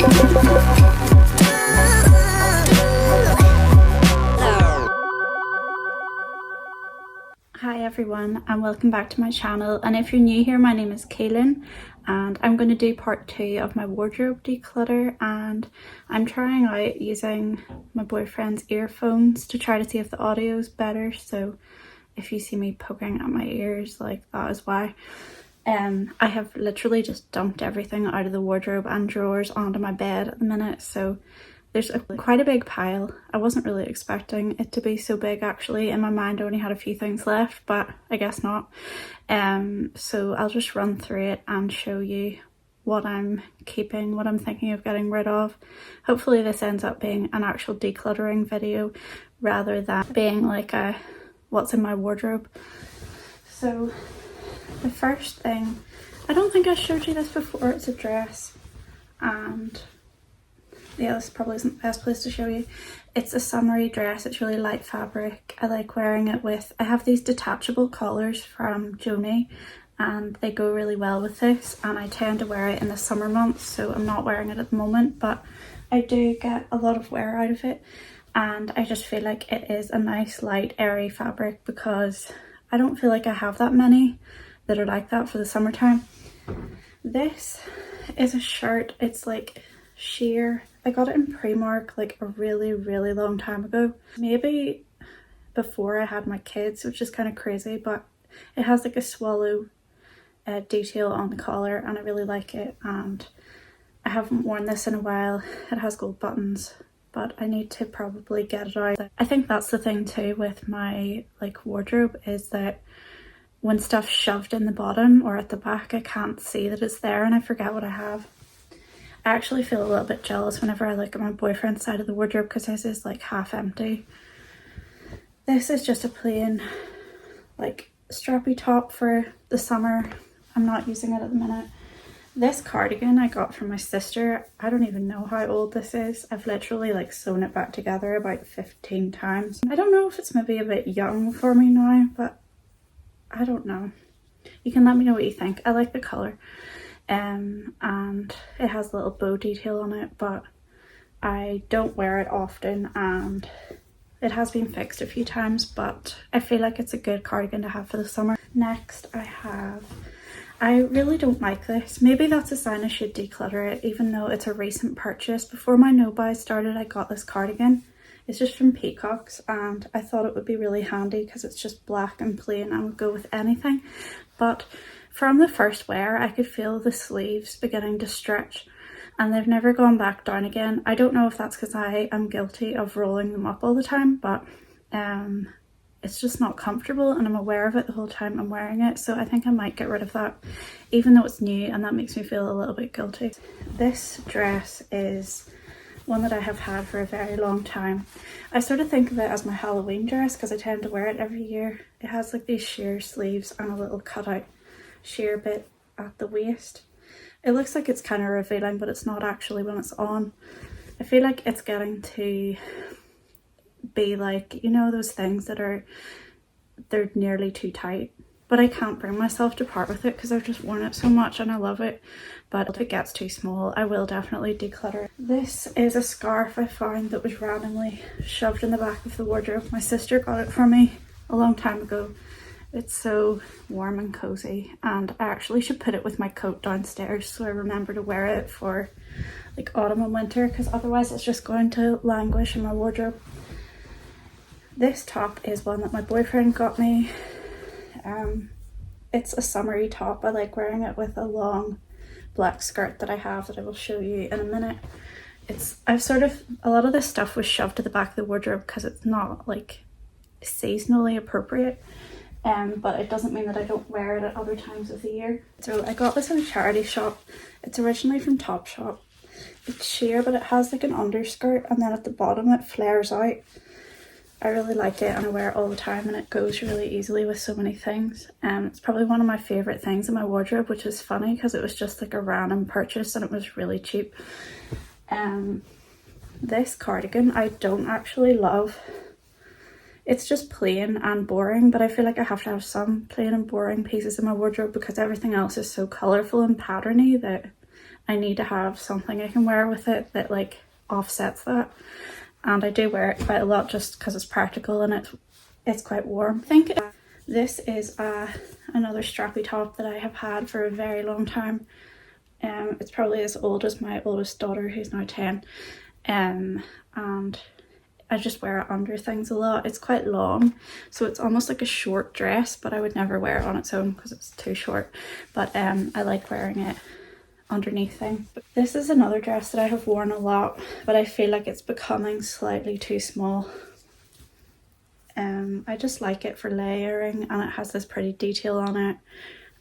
Hi everyone and welcome back to my channel, and if you're new here, my name is Kaylin and I'm going to do part 2 of my wardrobe declutter, and I'm trying out using my boyfriend's earphones to try to see if the audio is better, so if you see me poking at my ears, like, that is why. I have literally just dumped everything out of the wardrobe and drawers onto my bed at the minute, so there's quite a big pile. I wasn't really expecting it to be so big actually. In my mind I only had a few things left, but I guess not. So I'll just run through it and show you what I'm keeping, what I'm thinking of getting rid of. Hopefully this ends up being an actual decluttering video rather than being like a what's in my wardrobe. So the first thing, I don't think I showed you this before, it's a dress, and yeah, this probably isn't the best place to show you. It's a summery dress, it's really light fabric. I like wearing it with, I have these detachable collars from Joni and they go really well with this, and I tend to wear it in the summer months, so I'm not wearing it at the moment, but I do get a lot of wear out of it, and I just feel like it is a nice light airy fabric because I don't feel like I have that many that are like that for the summertime. This is a shirt, it's like sheer. I got it in Primark like a really long time ago, maybe before I had my kids, which is kind of crazy, but it has like a swallow detail on the collar and I really like it, and I haven't worn this in a while. It has gold buttons, but I need to probably get it out. I think that's the thing too with my like wardrobe, is that when stuff's shoved in the bottom or at the back I can't see that it's there and I forget what I have. I actually feel a little bit jealous whenever I look at my boyfriend's side of the wardrobe because his is like half empty. This is just a plain like strappy top for the summer. I'm not using it at the minute. This cardigan I got from my sister. I don't even know how old this is. I've literally like sewn it back together about 15 times. I don't know if it's maybe a bit young for me now, but I don't know. You can let me know what you think. I like the colour. And it has a little bow detail on it, but I don't wear it often and it has been fixed a few times, but I feel like it's a good cardigan to have for the summer. Next I really don't like this. Maybe that's a sign I should declutter it, even though it's a recent purchase. Before my no-buy started I got this cardigan. It's just from Peacocks and I thought it would be really handy because it's just black and plain and would go with anything, but from the first wear I could feel the sleeves beginning to stretch and they've never gone back down again. I don't know if that's because I am guilty of rolling them up all the time, but it's just not comfortable and I'm aware of it the whole time I'm wearing it, so I think I might get rid of that even though it's new, and that makes me feel a little bit guilty. This dress is one that I have had for a very long time. I sort of think of it as my Halloween dress because I tend to wear it every year. It has like these sheer sleeves and a little cutout sheer bit at the waist. It looks like it's kind of revealing, but it's not actually when it's on. I feel like it's getting to be like, you know, those things that they're nearly too tight, but I can't bring myself to part with it because I've just worn it so much and I love it. But if it gets too small I will definitely declutter. This is a scarf I found that was randomly shoved in the back of the wardrobe. My sister got it for me a long time ago. It's so warm and cozy, and I actually should put it with my coat downstairs so I remember to wear it for like autumn and winter, because otherwise it's just going to languish in my wardrobe. This top is one that my boyfriend got me. It's a summery top. I like wearing it with a long black skirt that I have that I will show you in a minute. A lot of this stuff was shoved to the back of the wardrobe because it's not like seasonally appropriate. But it doesn't mean that I don't wear it at other times of the year. So I got this in a charity shop. It's originally from Topshop. It's sheer, but it has like an underskirt and then at the bottom it flares out. I really like it and I wear it all the time and it goes really easily with so many things. It's probably one of my favourite things in my wardrobe, which is funny because it was just like a random purchase and it was really cheap. This cardigan I don't actually love. It's just plain and boring, but I feel like I have to have some plain and boring pieces in my wardrobe because everything else is so colourful and patterny that I need to have something I can wear with it that like offsets that. And I do wear it quite a lot just because it's practical and it's quite warm. I think this is another strappy top that I have had for a very long time. It's probably as old as my oldest daughter, who's now 10. And I just wear it under things a lot. It's quite long, so it's almost like a short dress, but I would never wear it on its own because it's too short. But I like wearing it underneath things. This is another dress that I have worn a lot, but I feel like it's becoming slightly too small. I just like it for layering, and it has this pretty detail on it,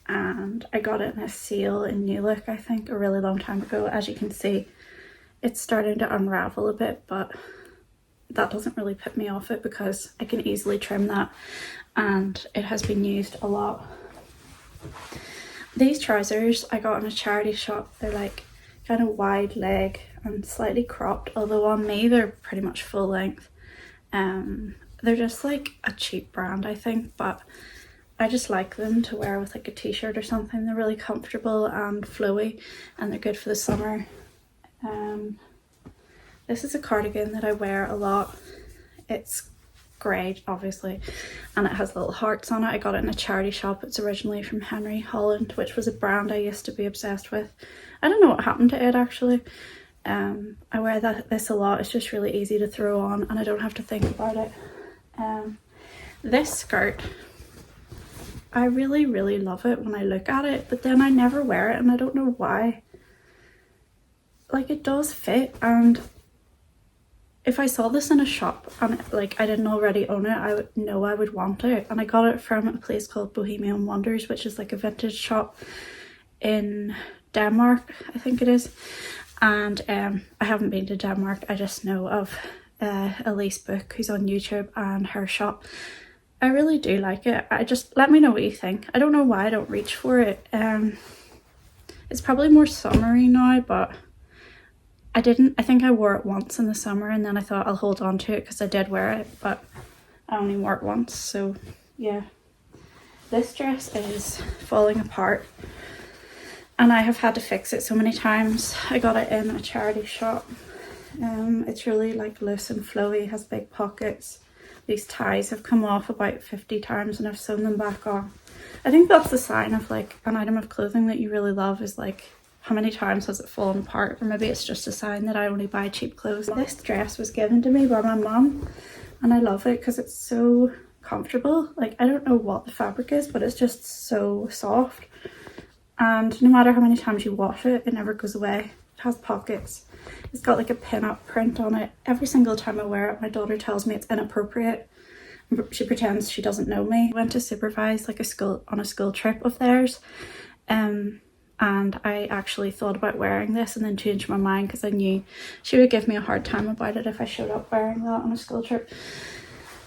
and I got it in a sale in New Look, I think, a really long time ago. As you can see, it's starting to unravel a bit, but that doesn't really put me off it because I can easily trim that, and it has been used a lot. These trousers I got in a charity shop. They're like kind of wide leg and slightly cropped, although on me they're pretty much full length. They're just like a cheap brand, I think, but I just like them to wear with like a t-shirt or something. They're really comfortable and flowy, and they're good for the summer. This is a cardigan that I wear a lot. It's grey, obviously, and it has little hearts on it. I got it in a charity shop. It's originally from Henry Holland, which was a brand I used to be obsessed with. I don't know what happened to it actually. I wear this a lot. It's just really easy to throw on and I don't have to think about it. This skirt, I really love it when I look at it, but then I never wear it and I don't know why. Like, it does fit, and if I saw this in a shop and like I didn't already own it, I would know I would want it. And I got it from a place called Bohemian Wonders, which is like a vintage shop in Denmark, I think it is. And I haven't been to Denmark. I just know of Elise Book, who's on YouTube, and her shop. I really do like it. Let me know what you think. I don't know why I don't reach for it. It's probably more summery now, but I think I wore it once in the summer, and then I thought I'll hold on to it because I did wear it, but I only wore it once, so yeah. This dress is falling apart and I have had to fix it so many times. I got it in a charity shop. It's really like loose and flowy, has big pockets. These ties have come off about 50 times and I've sewn them back on. I think that's the sign of like an item of clothing that you really love, is like how many times has it fallen apart, or maybe it's just a sign that I only buy cheap clothes. This dress was given to me by my mum and I love it because it's so comfortable. Like, I don't know what the fabric is, but it's just so soft, and no matter how many times you wash it, it never goes away. It has pockets. It's got like a pin-up print on it. Every single time I wear it, my daughter tells me it's inappropriate. She pretends she doesn't know me. I went to supervise like a school trip of theirs, and I actually thought about wearing this and then changed my mind because I knew she would give me a hard time about it if I showed up wearing that on a school trip.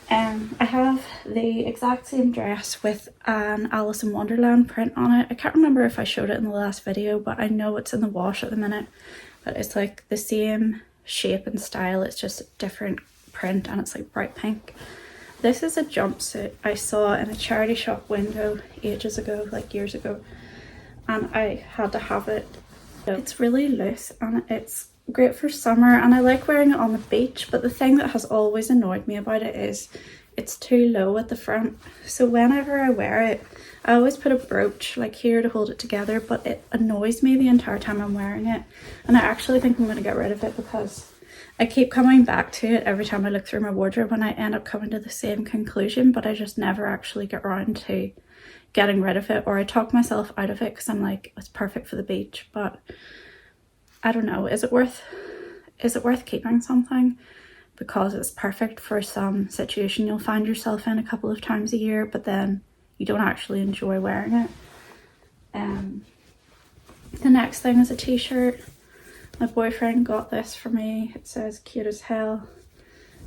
I have the exact same dress with an Alice in Wonderland print on it. I can't remember if I showed it in the last video, but I know it's in the wash at the minute. But it's like the same shape and style, it's just a different print, and it's like bright pink. This is a jumpsuit I saw in a charity shop window ages ago, like years ago, and I had to have it. It's really loose and it's great for summer, and I like wearing it on the beach, but the thing that has always annoyed me about it is it's too low at the front. So whenever I wear it, I always put a brooch like here to hold it together, but it annoys me the entire time I'm wearing it, and I actually think I'm going to get rid of it because I keep coming back to it every time I look through my wardrobe, and I end up coming to the same conclusion, but I just never actually get around to getting rid of it, or I talk myself out of it because I'm like, it's perfect for the beach. But I don't know, is it worth keeping something because it's perfect for some situation you'll find yourself in a couple of times a year, but then you don't actually enjoy wearing it? The next thing is a t-shirt. My boyfriend got this for me. It says cute as hell.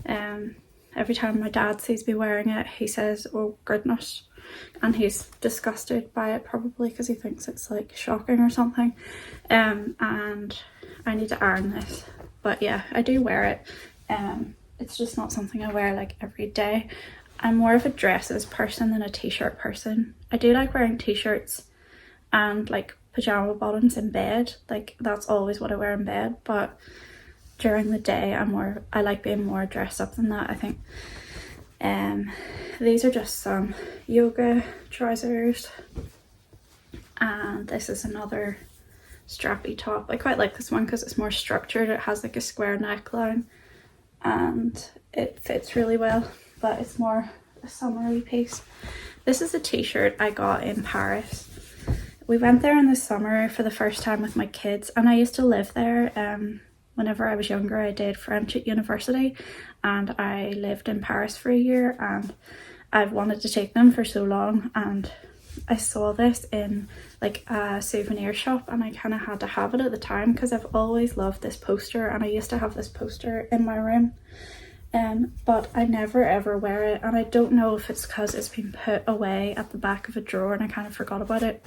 Every time my dad sees me wearing it, he says, oh goodness, and he's disgusted by it, probably because he thinks it's like shocking or something. And I need to iron this, but yeah, I do wear it. It's just not something I wear like every day. I'm more of a dresses person than a t-shirt person. I do like wearing t-shirts and like pajama bottoms in bed. Like that's always what I wear in bed, but during the day I like being more dressed up than that, I think. These are just some yoga trousers, and this is another strappy top. I quite like this one because it's more structured. It has like a square neckline and it fits really well, but it's more a summery piece. This is a t-shirt I got in Paris. We went there in the summer for the first time with my kids, and I used to live there. Whenever I was younger, I did French at university and I lived in Paris for a year, and I've wanted to take them for so long, and I saw this in like a souvenir shop and I kind of had to have it at the time because I've always loved this poster, and I used to have this poster in my room. But I never ever wear it, and I don't know if it's because it's been put away at the back of a drawer and I kind of forgot about it.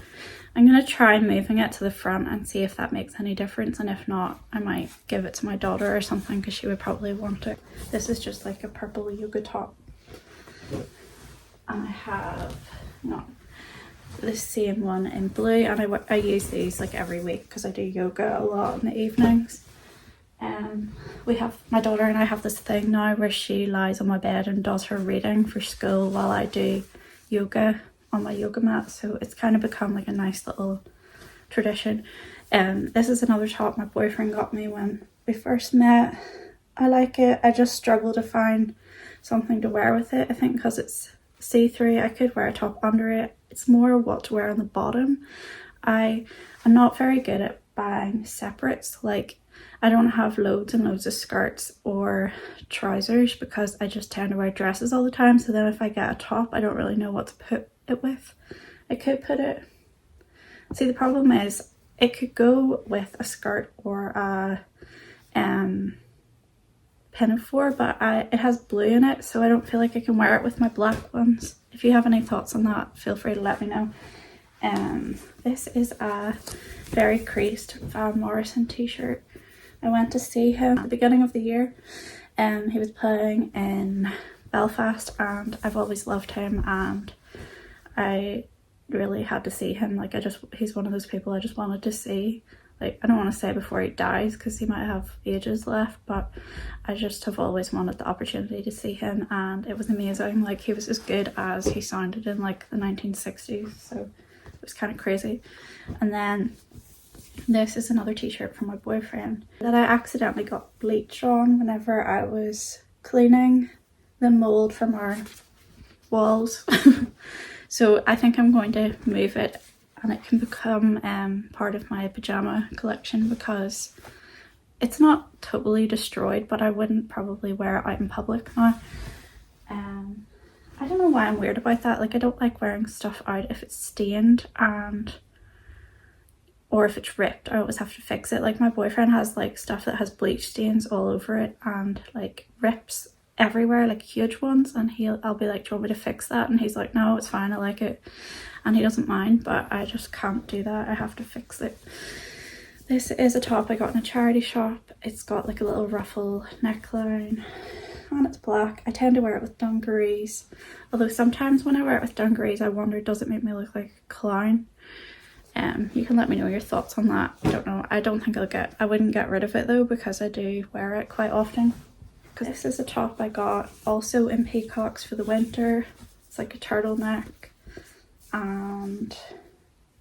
I'm gonna try moving it to the front and see if that makes any difference, and if not, I might give it to my daughter or something because she would probably want it. This is just like a purple yoga top, and I have the same one in blue, and I use these like every week because I do yoga a lot in the evenings. My daughter and I have this thing now where she lies on my bed and does her reading for school while I do yoga on my yoga mat, so it's kind of become like a nice little tradition. This is another top my boyfriend got me when we first met. I like it. I just struggle to find something to wear with it. I think because it's see-through, I could wear a top under it. It's more what to wear on the bottom. I'm not very good at buying separates. Like, I don't have loads and loads of skirts or trousers because I just tend to wear dresses all the time, so then if I get a top, I don't really know what to put it with. I could put it... See, the problem is it could go with a skirt or a pinafore, but it has blue in it, so I don't feel like I can wear it with my black ones. If you have any thoughts on that, feel free to let me know. This is a very creased Van Morrison t-shirt. I went to see him at the beginning of the year. He was playing in Belfast, and I've always loved him, and I really had to see him. Like, he's one of those people I just wanted to see. Like, I don't want to say before he dies because he might have ages left, but I just have always wanted the opportunity to see him, and it was amazing. Like, he was as good as he sounded in like the 1960s, so it was kind of crazy. And then this is another t-shirt from my boyfriend that I accidentally got bleached on whenever I was cleaning the mold from our walls. So I think I'm going to move it and it can become part of my pajama collection because it's not totally destroyed, but I wouldn't probably wear it out in public now. I don't know why I'm weird about that. Like, I don't like wearing stuff out if it's stained or if it's ripped. I always have to fix it. Like, my boyfriend has like stuff that has bleach stains all over it and like rips everywhere, like huge ones, and I'll be like, do you want me to fix that? And he's like, no, it's fine, I like it. And he doesn't mind, but I just can't do that. I have to fix it. This is a top I got in a charity shop. It's got like a little ruffle neckline and it's black. I tend to wear it with dungarees, although sometimes when I wear it with dungarees I wonder, does it make me look like a clown? You can let me know your thoughts on that. I don't know. I don't think I wouldn't get rid of it though because I do wear it quite often. Because this is a top I got also in peacocks for the winter. It's like a turtleneck and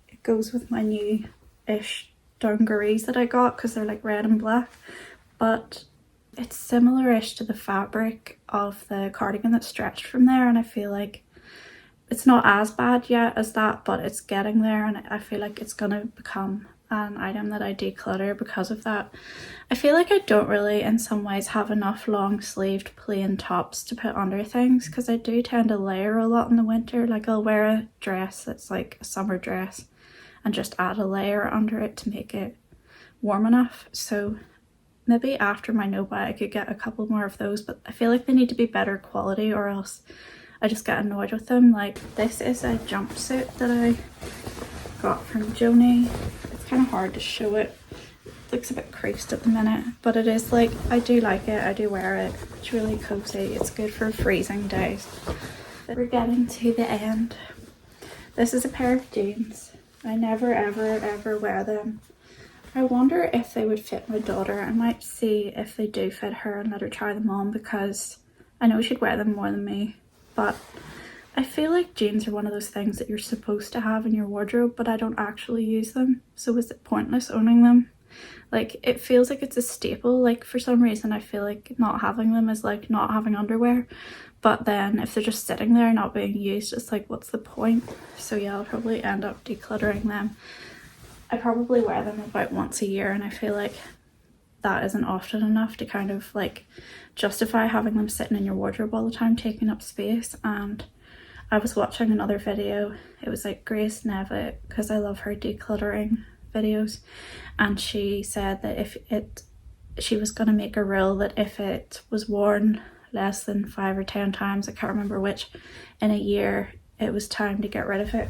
it goes with my new-ish dungarees that I got because they're like red and black, but it's similar-ish to the fabric of the cardigan that's stretched from there, and I feel like it's not as bad yet as that, but it's getting there, and I feel like it's gonna become an item that I declutter because of that. I feel like I don't really in some ways have enough long sleeved plain tops to put under things because I do tend to layer a lot in the winter. Like, I'll wear a dress that's like a summer dress and just add a layer under it to make it warm enough. So maybe after my no buy I could get a couple more of those, but I feel like they need to be better quality or else I just get annoyed with them. Like, this is a jumpsuit that I got from Joni. It's kind of hard to show it. It looks a bit creased at the minute, but it is like, I do like it, I do wear it. It's really cozy, it's good for freezing days. We're getting to the end. This is a pair of jeans. I never ever wear them. I wonder if they would fit my daughter. I might see if they do fit her and let her try them on, because I know she'd wear them more than me. But I feel like jeans are one of those things that you're supposed to have in your wardrobe, but I don't actually use them. So is it pointless owning them? Like, it feels like it's a staple. Like, for some reason I feel like not having them is like not having underwear. But then if they're just sitting there not being used, it's like, what's the point? So yeah, I'll probably end up decluttering them. I probably wear them about once a year, and I feel like that isn't often enough to kind of like justify having them sitting in your wardrobe all the time, taking up space. And I was watching another video, it was like Grace Nevitt, because I love her decluttering videos, and she said that she was going to make a rule that if it was worn less than 5 or 10 times, I can't remember which, in a year, it was time to get rid of it.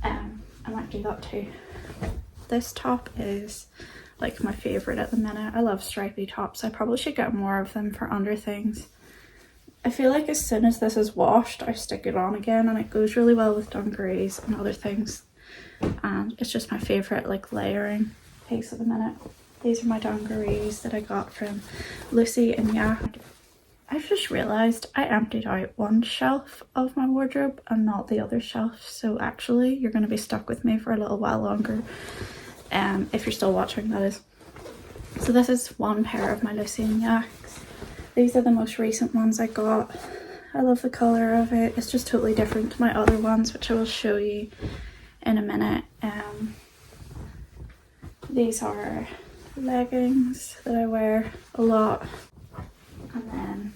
I might do that too. This top is like my favourite at the minute. I love stripy tops. I probably should get more of them for under things. I feel like as soon as this is washed, I stick it on again, and it goes really well with dungarees and other things. And it's just my favourite like layering piece at the minute. These are my dungarees that I got from Lucy and Yak. I've just realised I emptied out one shelf of my wardrobe and not the other shelf. So actually you're going to be stuck with me for a little while longer. If you're still watching, that is. So this is one pair of my Lucy and Yaks. These are the most recent ones I got. I love the colour of it. It's just totally different to my other ones, which I will show you in a minute. These are leggings that I wear a lot. And then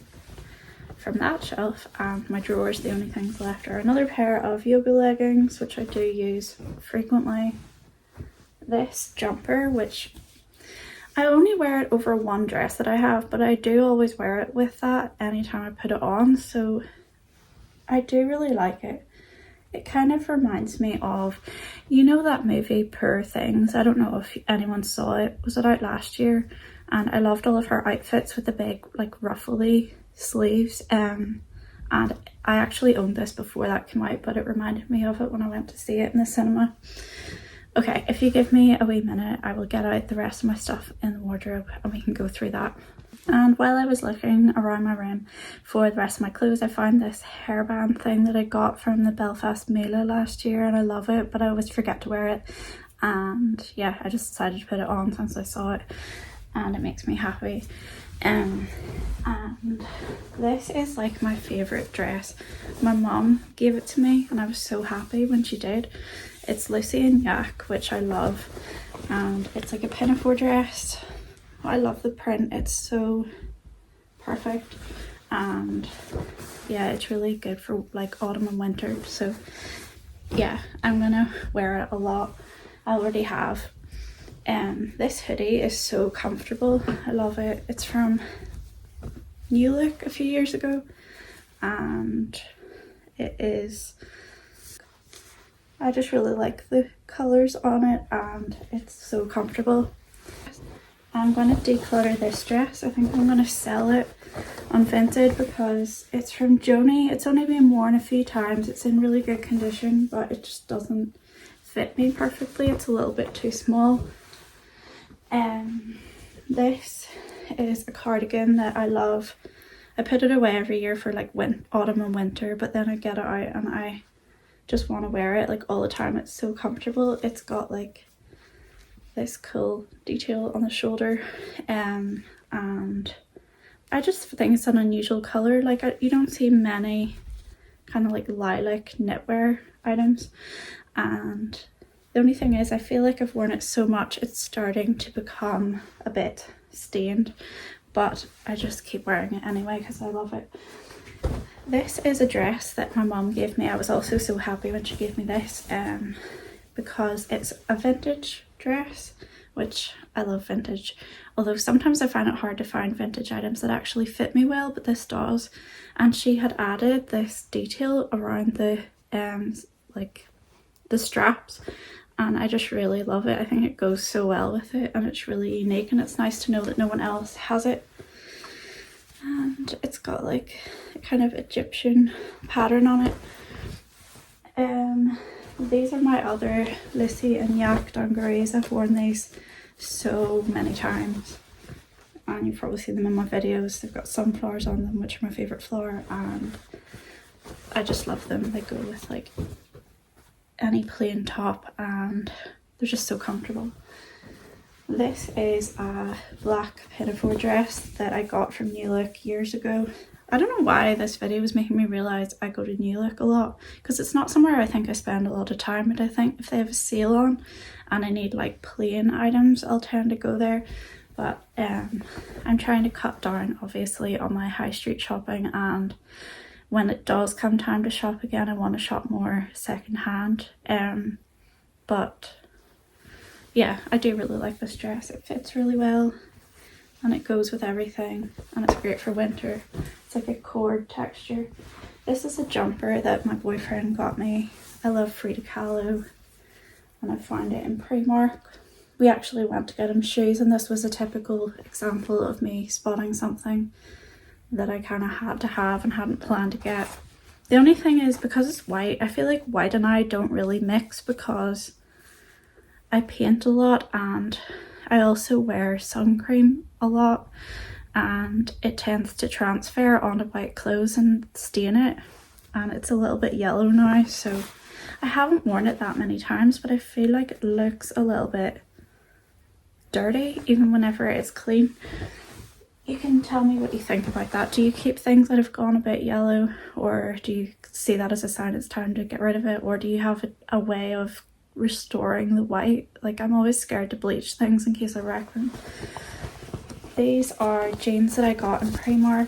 from that shelf and my drawers, the only things left are another pair of yoga leggings, which I do use frequently. This jumper, which I only wear it over one dress that I have, but I do always wear it with that anytime I put it on, so I do really like it. It kind of reminds me of, you know, that movie Poor Things? I don't know if anyone saw it. Was it out last year? And I loved all of her outfits with the big like ruffly sleeves. And I actually owned this before that came out, but it reminded me of it when I went to see it in the cinema. Okay, if you give me a wee minute, I will get out the rest of my stuff in the wardrobe and we can go through that. And while I was looking around my room for the rest of my clothes, I found this hairband thing that I got from the Belfast Mela last year, and I love it, but I always forget to wear it. And yeah, I just decided to put it on since I saw it, and it makes me happy. And this is like my favourite dress. My mum gave it to me and I was so happy when she did. It's Lucy and Yak, which I love, and it's like a pinafore dress. I love the print, it's so perfect, and yeah, it's really good for like autumn and winter. So yeah, I'm gonna wear it a lot. I already have. This hoodie is so comfortable. I love it. It's from New Look a few years ago, and it is, I just really like the colours on it, and it's so comfortable. I'm going to declutter this dress. I think I'm going to sell it on Vinted because it's from Joni. It's only been worn a few times. It's in really good condition, but it just doesn't fit me perfectly. It's a little bit too small. This is a cardigan that I love. I put it away every year for like autumn and winter, but then I get it out and I just want to wear it like all the time. It's so comfortable. It's got like this cool detail on the shoulder, and I just think it's an unusual color. Like you don't see many kind of like lilac knitwear items, and the only thing is I feel like I've worn it so much it's starting to become a bit stained, but I just keep wearing it anyway because I love it. This is a dress that my mum gave me. I was also so happy when she gave me this because it's a vintage dress, which I love vintage, although sometimes I find it hard to find vintage items that actually fit me well, but this does. And she had added this detail around the like the straps, and I just really love it. I think it goes so well with it, and it's really unique, and it's nice to know that no one else has it. And it's got like a kind of Egyptian pattern on it. These are my other Lissy and Yak dungarees. I've worn these so many times, and you've probably seen them in my videos. They've got sunflowers on them, which are my favourite flower, and I just love them. They go with like any plain top and they're just so comfortable. This is a black pinafore dress that I got from New Look years ago. I don't know why this video was making me realise I go to New Look a lot, because it's not somewhere I think I spend a lot of time, but I think if they have a sale on and I need like plain items, I'll tend to go there. But I'm trying to cut down obviously on my high street shopping, and when it does come time to shop again, I want to shop more second hand. But yeah, I do really like this dress. It fits really well and it goes with everything, and it's great for winter. It's like a cord texture. This is a jumper that my boyfriend got me. I love Frida Kahlo and I found it in Primark. We actually went to get him shoes, and this was a typical example of me spotting something that I kind of had to have and hadn't planned to get. The only thing is, because it's white, I feel like white and I don't really mix because I paint a lot and I also wear sun cream a lot, and it tends to transfer onto white clothes and stain it, and it's a little bit yellow now, so I haven't worn it that many times, but I feel like it looks a little bit dirty even whenever it's clean. You can tell me what you think about that. Do you keep things that have gone a bit yellow, or do you see that as a sign it's time to get rid of it, or do you have a way of restoring the white? Like, I'm always scared to bleach things in case I wreck them. These are jeans that I got in Primark.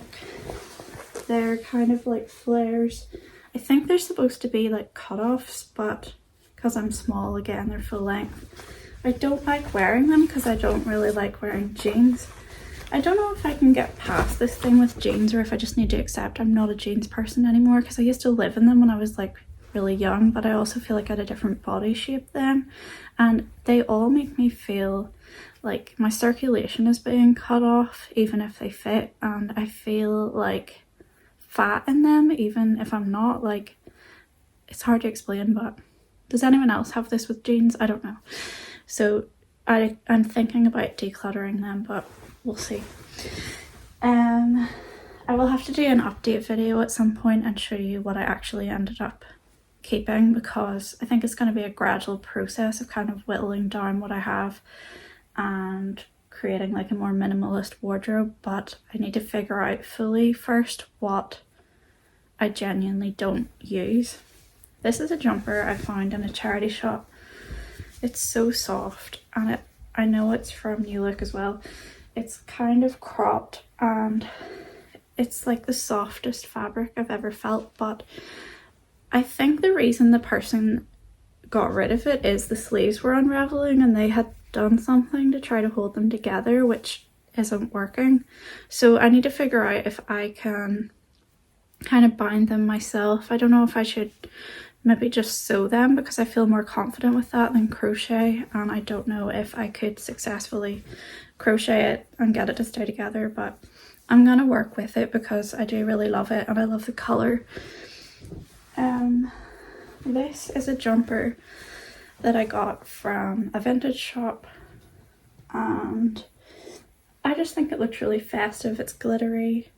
They're kind of like flares. I think they're supposed to be like cut-offs, but because I'm small again, they're full length. I don't like wearing them because I don't really like wearing jeans. I don't know if I can get past this thing with jeans, or if I just need to accept I'm not a jeans person anymore, because I used to live in them when I was like really young, but I also feel like I had a different body shape then, and they all make me feel like my circulation is being cut off even if they fit, and I feel like fat in them even if I'm not. Like, it's hard to explain, but does anyone else have this with jeans? I don't know. So I'm thinking about decluttering them, but we'll see. I will have to do an update video at some point and show you what I actually ended up keeping, because I think it's going to be a gradual process of kind of whittling down what I have and creating like a more minimalist wardrobe, but I need to figure out fully first what I genuinely don't use. This is a jumper I found in a charity shop. It's so soft, and I know it's from New Look as well. It's kind of cropped and it's like the softest fabric I've ever felt, but I think the reason the person got rid of it is the sleeves were unraveling and they had done something to try to hold them together, which isn't working. So I need to figure out if I can kind of bind them myself. I don't know if I should maybe just sew them, because I feel more confident with that than crochet, and I don't know if I could successfully crochet it and get it to stay together, but I'm gonna work with it because I do really love it and I love the colour. This is a jumper that I got from a vintage shop, and I just think it looks really festive. It's glittery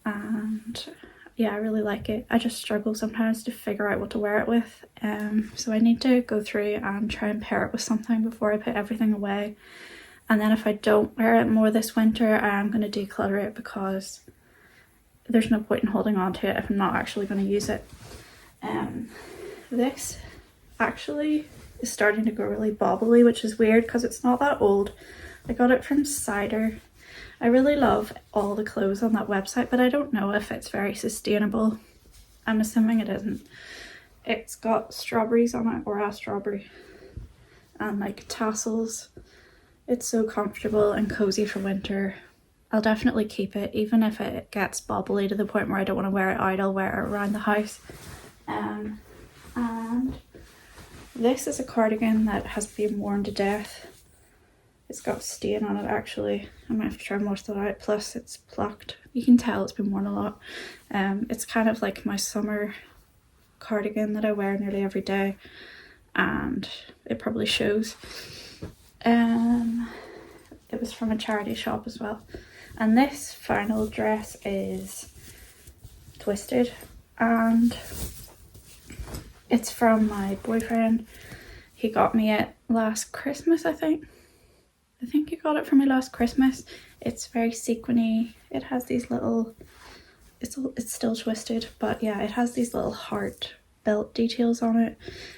and yeah, I really like it. I just struggle sometimes to figure out what to wear it with, so I need to go through and try and pair it with something before I put everything away. And then if I don't wear it more this winter, I am going to declutter it, because there's no point in holding on to it if I'm not actually going to use it. This actually is starting to go really bobbly, which is weird because it's not that old. I got it from Cider. I really love all the clothes on that website, but I don't know if it's very sustainable. I'm assuming it isn't. It's got strawberries on it, or a strawberry, and like tassels. It's so comfortable and cozy for winter. I'll definitely keep it, even if it gets bobbly to the point where I don't want to wear it out. I'll wear it around the house. And this is a cardigan that has been worn to death. It's got stain on it actually. I might have to try and wash that out, plus it's plucked. You can tell it's been worn a lot. It's kind of like my summer cardigan that I wear nearly every day, and it probably shows. It was from a charity shop as well. And this final dress is twisted, and it's from my boyfriend. He got me it last Christmas, I think he got it for me last Christmas. It's very sequiny. It has these little, it's still twisted, but yeah, it has these little heart belt details on it.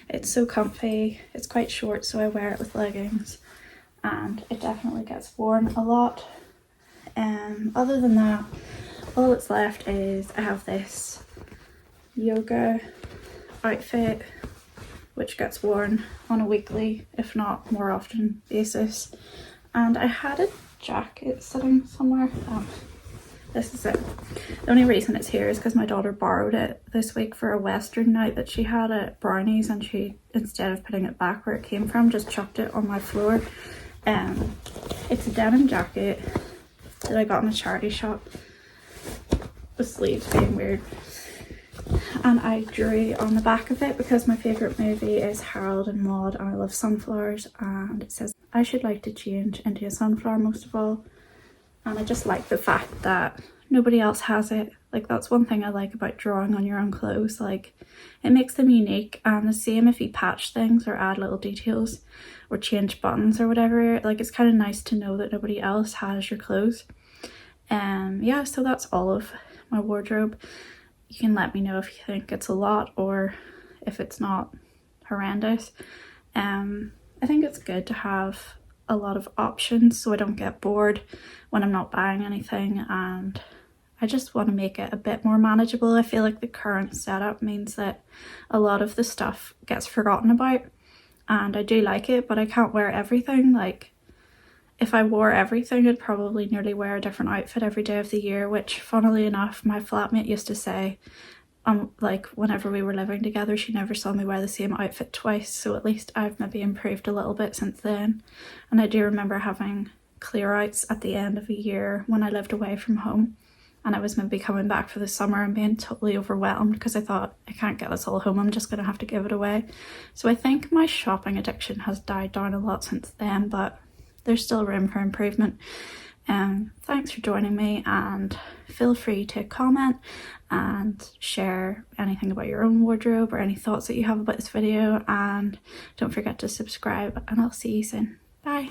It's so comfy. It's quite short, so I wear it with leggings, and it definitely gets worn a lot. Other than that, all that's left is I have this yoga outfit which gets worn on a weekly, if not more often, basis. And I had a jacket sitting somewhere. This is it. The only reason it's here is because my daughter borrowed it this week for a Western night that she had at Brownies, and she, instead of putting it back where it came from, just chucked it on my floor. It's a denim jacket that I got in a charity shop, with sleeves being weird. And I drew on the back of it because my favourite movie is Harold and Maude, and I love sunflowers, and it says I should like to change into a sunflower most of all. And I just like the fact that nobody else has it. Like, that's one thing I like about drawing on your own clothes. Like, it makes them unique. And the same if you patch things or add little details or change buttons or whatever. Like, it's kind of nice to know that nobody else has your clothes. Yeah, so that's all of my wardrobe. You can let me know if you think it's a lot or if it's not horrendous. I think it's good to have a lot of options so I don't get bored when I'm not buying anything, and I just want to make it a bit more manageable. I feel like the current setup means that a lot of the stuff gets forgotten about, and I do like it, but I can't wear everything. Like, if I wore everything, I'd probably nearly wear a different outfit every day of the year, which, funnily enough, my flatmate used to say, like, whenever we were living together, she never saw me wear the same outfit twice, so at least I've maybe improved a little bit since then. And I do remember having clear outs at the end of a year when I lived away from home, and I was maybe coming back for the summer and being totally overwhelmed because I thought, I can't get this all home, I'm just gonna have to give it away. So I think my shopping addiction has died down a lot since then, but there's still room for improvement. Thanks for joining me, and feel free to comment and share anything about your own wardrobe or any thoughts that you have about this video, and don't forget to subscribe, and I'll see you soon. Bye.